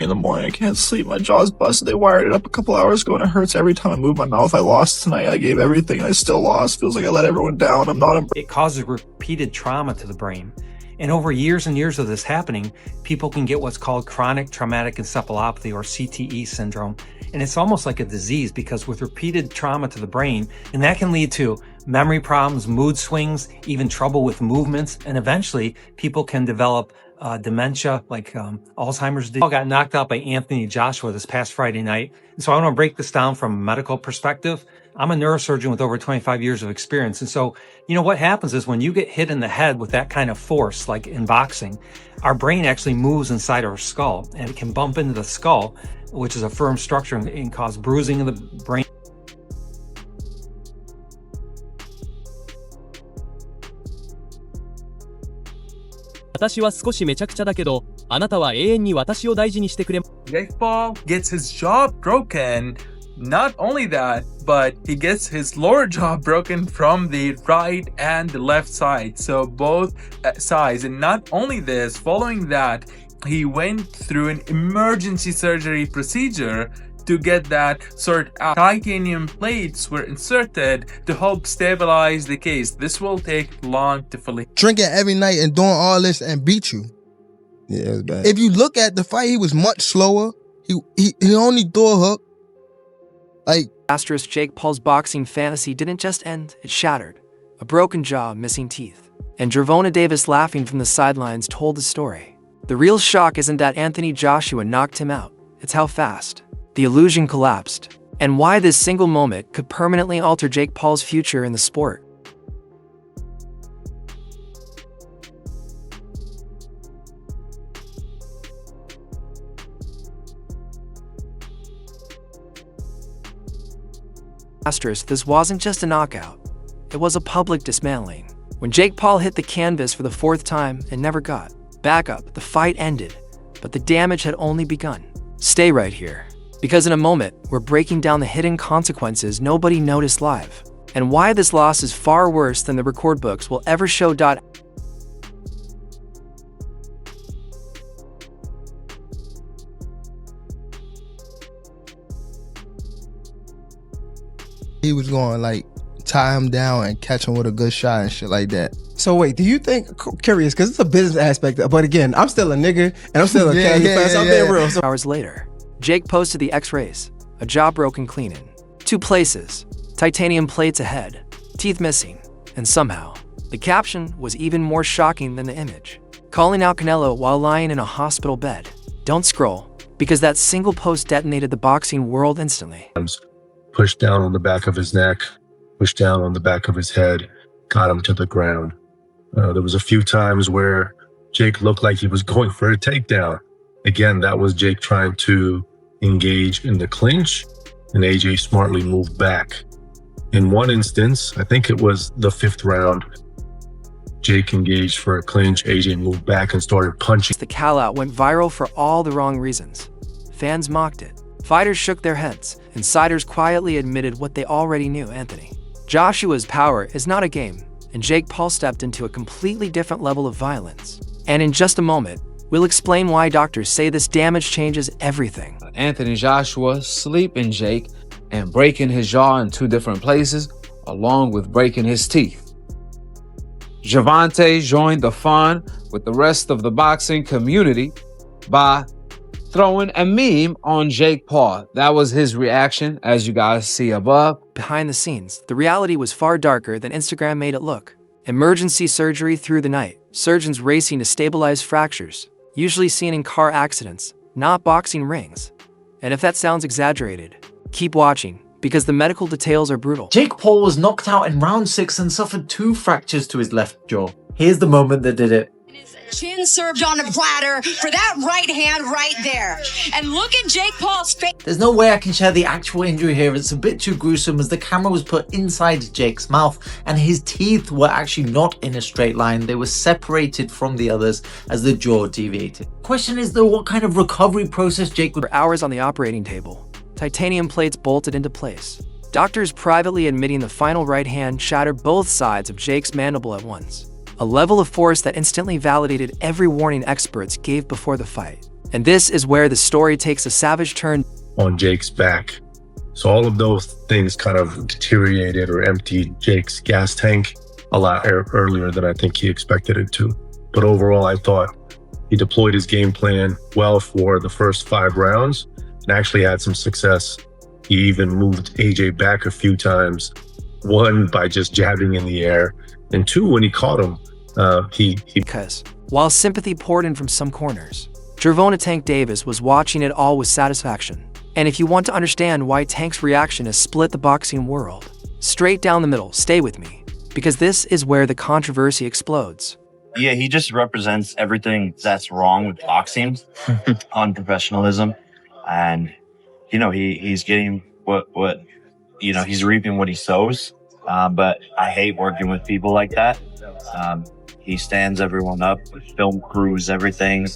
in the morning. I can't sleep. My jaw's busted. They wired it up a couple hours ago and it hurts every time I move my mouth. I lost tonight. I gave everything and I still lost. Feels like I let everyone down. I'm not. It causes repeated trauma to the brain. And over years and years of this happening, people can get what's called chronic traumatic encephalopathy, or CTE syndrome. And it's almost like a disease, because with repeated trauma to the brain, and that can lead to memory problems, mood swings, even trouble with movements, and eventually people can develop dementia, like Alzheimer's disease. I got knocked out by Anthony Joshua this past Friday night. And so I want to break this down from a medical perspective. I'm a neurosurgeon with over 25 years of experience. And so, you know, what happens is when you get hit in the head with that kind of force, like in boxing, our brain actually moves inside our skull, and it can bump into the skull, which is a firm structure, and cause bruising of the brain. Jake Paul gets his jaw broken. Not only that, but he gets his lower jaw broken from the right and the left side, so both sides. And not only this, following that, he went through an emergency surgery procedure to get that sorted out. Titanium plates were inserted to help stabilize the case. This will take long to fully. Drinking every night and doing all this and beat you. Yeah, it was bad. If you look at the fight, he was much slower. He only threw a hook. Like, Asterisk, Jake Paul's boxing fantasy didn't just end, it shattered. A broken jaw, missing teeth. And Gervonta Davis, laughing from the sidelines, told the story. The real shock isn't that Anthony Joshua knocked him out, it's how fast the illusion collapsed, and why this single moment could permanently alter Jake Paul's future in the sport. This wasn't just a knockout, it was a public dismantling. When Jake Paul hit the canvas for the fourth time and never got back up, the fight ended, but the damage had only begun. Stay right here, because in a moment, we're breaking down the hidden consequences nobody noticed live, and why this loss is far worse than the record books will ever show. he was going like tie him down and catch him with a good shot and shit like that. So wait, do you think, curious, because it's a business aspect, but again, I'm still a nigga and I'm still a casual fan, so I'm being real. So hours later, Jake posted the x-rays, a jaw broken clean in 2 places, titanium plates ahead, teeth missing, and somehow, the caption was even more shocking than the image, calling out Canelo while lying in a hospital bed. Don't scroll, because that single post detonated the boxing world instantly. Pushed down on the back of his neck, pushed down on the back of his head, got him to the ground. There was a few times where Jake looked like he was going for a takedown. Again, that was Jake trying to engage in the clinch, and AJ smartly moved back. In one instance, I think it was the 5th round, Jake engaged for a clinch, AJ moved back and started punching. The call-out went viral for all the wrong reasons. Fans mocked it. Fighters shook their heads. Insiders quietly admitted what they already knew. Anthony Joshua's power is not a game, and Jake Paul stepped into a completely different level of violence. And in just a moment, we'll explain why doctors say this damage changes everything. Anthony Joshua sleeping Jake and breaking his jaw in 2 different places, along with breaking his teeth. Gervonta joined the fun with the rest of the boxing community by throwing a meme on Jake Paul. That was his reaction, as you guys see above. Behind the scenes, the reality was far darker than Instagram made it look. Emergency surgery through the night, surgeons racing to stabilize fractures, usually seen in car accidents, not boxing rings. And if that sounds exaggerated, keep watching, because the medical details are brutal. Jake Paul was knocked out in round 6 and suffered 2 fractures to his left jaw. Here's the moment that did it. Chin served on a platter for that right hand right there. And look at Jake Paul's face. There's no way I can share the actual injury here. It's a bit too gruesome, as the camera was put inside Jake's mouth and his teeth were actually not in a straight line. They were separated from the others as the jaw deviated. Question is though, what kind of recovery process Jake would... For hours on the operating table, titanium plates bolted into place. Doctors privately admitting the final right hand shattered both sides of Jake's mandible at once. A level of force that instantly validated every warning experts gave before the fight. And this is where the story takes a savage turn. On Jake's back. So all of those things kind of deteriorated or emptied Jake's gas tank a lot earlier than I think he expected it to. But overall, I thought he deployed his game plan well for the first 5 rounds and actually had some success. He even moved AJ back a few times. 1, by just jabbing in the air, and 2, when he caught him, Because while sympathy poured in from some corners, Gervonta Tank Davis was watching it all with satisfaction. And if you want to understand why Tank's reaction has split the boxing world, straight down the middle, stay with me, because this is where the controversy explodes. Yeah, he just represents everything that's wrong with boxing, unprofessionalism, and he's getting what he's reaping what he sows. But I hate working with people like that. He stands everyone up, film crews, everything.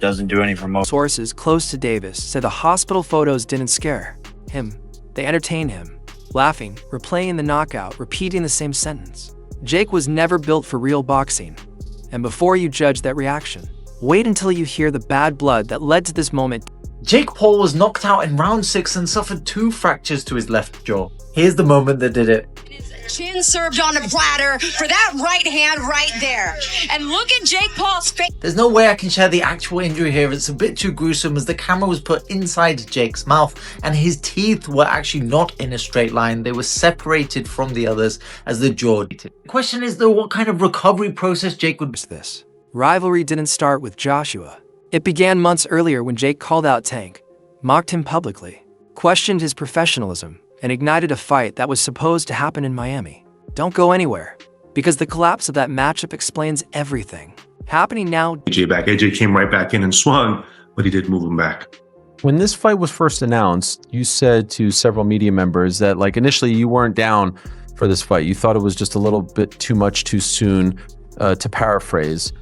Doesn't do any promotion. Sources close to Davis said the hospital photos didn't scare him. They entertained him, laughing, replaying the knockout, repeating the same sentence. Jake was never built for real boxing. And before you judge that reaction, wait until you hear the bad blood that led to this moment. Jake Paul was knocked out in round 6 and suffered 2 fractures to his left jaw. Here's the moment that did it. Chin served on a platter for that right hand right there. And look at Jake Paul's face. There's no way I can share the actual injury here. It's a bit too gruesome as the camera was put inside Jake's mouth and his teeth were actually not in a straight line. They were separated from the others as the jaw did. The question is though, what kind of recovery process Jake would... This rivalry didn't start with Joshua. It began months earlier when Jake called out Tank, mocked him publicly, questioned his professionalism, and ignited a fight that was supposed to happen in Miami. Don't go anywhere, because the collapse of that matchup explains everything. Happening now. AJ came right back in and swung, but he did move him back. When this fight was first announced, you said to several media members that initially you weren't down for this fight. You thought it was just a little bit too much too soon, to paraphrase.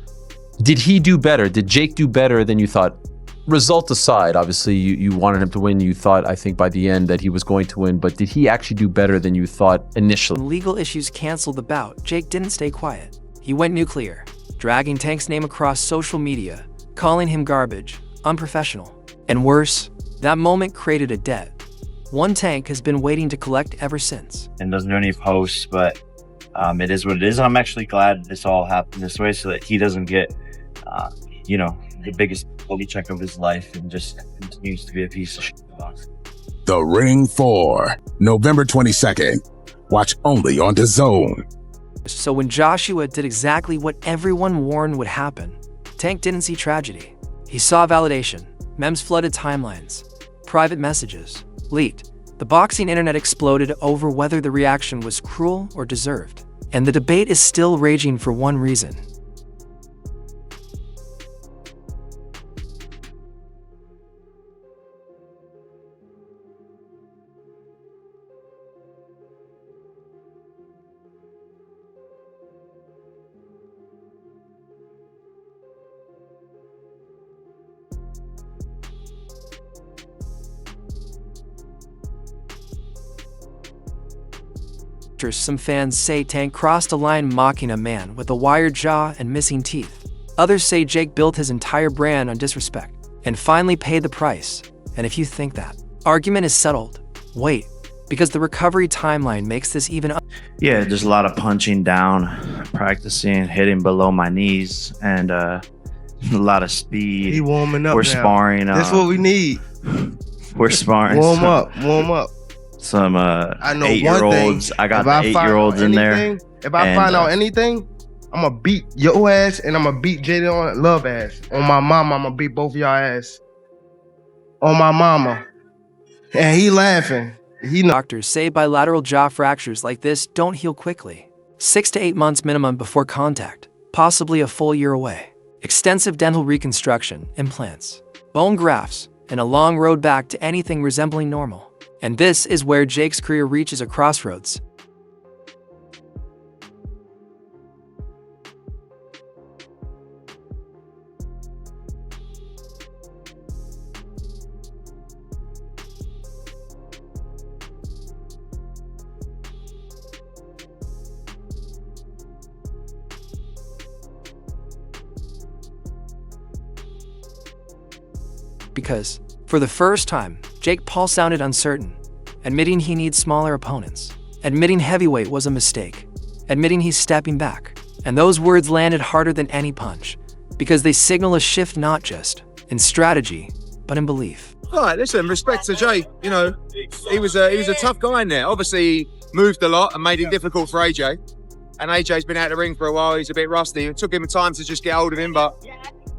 Did he do better? Did Jake do better than you thought? Result aside, obviously you wanted him to win. You thought, I think by the end, that he was going to win, but did he actually do better than you thought initially? When legal issues canceled the bout, Jake didn't stay quiet. He went nuclear, dragging Tank's name across social media, calling him garbage, unprofessional. And worse, that moment created a debt. One Tank has been waiting to collect ever since. And doesn't do any posts, but it is what it is. I'm actually glad this all happened this way so that he doesn't get, the biggest bully check of his life and just continues to be a piece of shit. The Ring 4, November 22nd. Watch only on DAZN. So when Joshua did exactly what everyone warned would happen, Tank didn't see tragedy. He saw validation, memes flooded timelines, private messages leaked. The boxing internet exploded over whether the reaction was cruel or deserved. And the debate is still raging for one reason. Some fans say Tank crossed a line mocking a man with a wired jaw and missing teeth. Others say Jake built his entire brand on disrespect and finally paid the price. And if you think that argument is settled, wait, because the recovery timeline makes this even. Yeah, there's a lot of punching down, practicing, hitting below my knees, and a lot of speed. He warming up. We're now. sparring. That's what we need. We're sparring. Warm up. Some I know 8-year-olds. I got the 8-year-olds in there. If I find out anything, I'm gonna beat your ass and I'm gonna beat Jaden on Love ass. On my mama, I'm gonna beat both of y'all ass. On my mama. And he laughing. Doctors say bilateral jaw fractures like this don't heal quickly. 6 to 8 months minimum before contact, possibly a full year away. Extensive dental reconstruction, implants, bone grafts, and a long road back to anything resembling normal. And this is where Jake's career reaches a crossroads. because, for the first time, Jake Paul sounded uncertain, admitting he needs smaller opponents, admitting heavyweight was a mistake, admitting he's stepping back. And those words landed harder than any punch, because they signal a shift not just in strategy, but in belief. All right, listen, respect to Jay. You know, he was a tough guy in there. Obviously, he moved a lot and made it difficult for AJ. And AJ's been out of the ring for a while. He's a bit rusty. It took him time to just get hold of him, but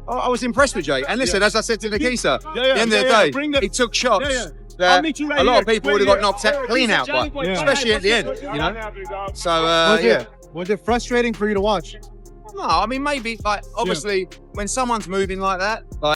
I was impressed with Jay. And listen, as I said to Nikisa, at the end of the day, he took shots that a lot of people would have got knocked out, clean out by, especially at the end, you know? So, yeah. Was it frustrating for you to watch? No, I mean, maybe, like, obviously, when someone's moving like that, like,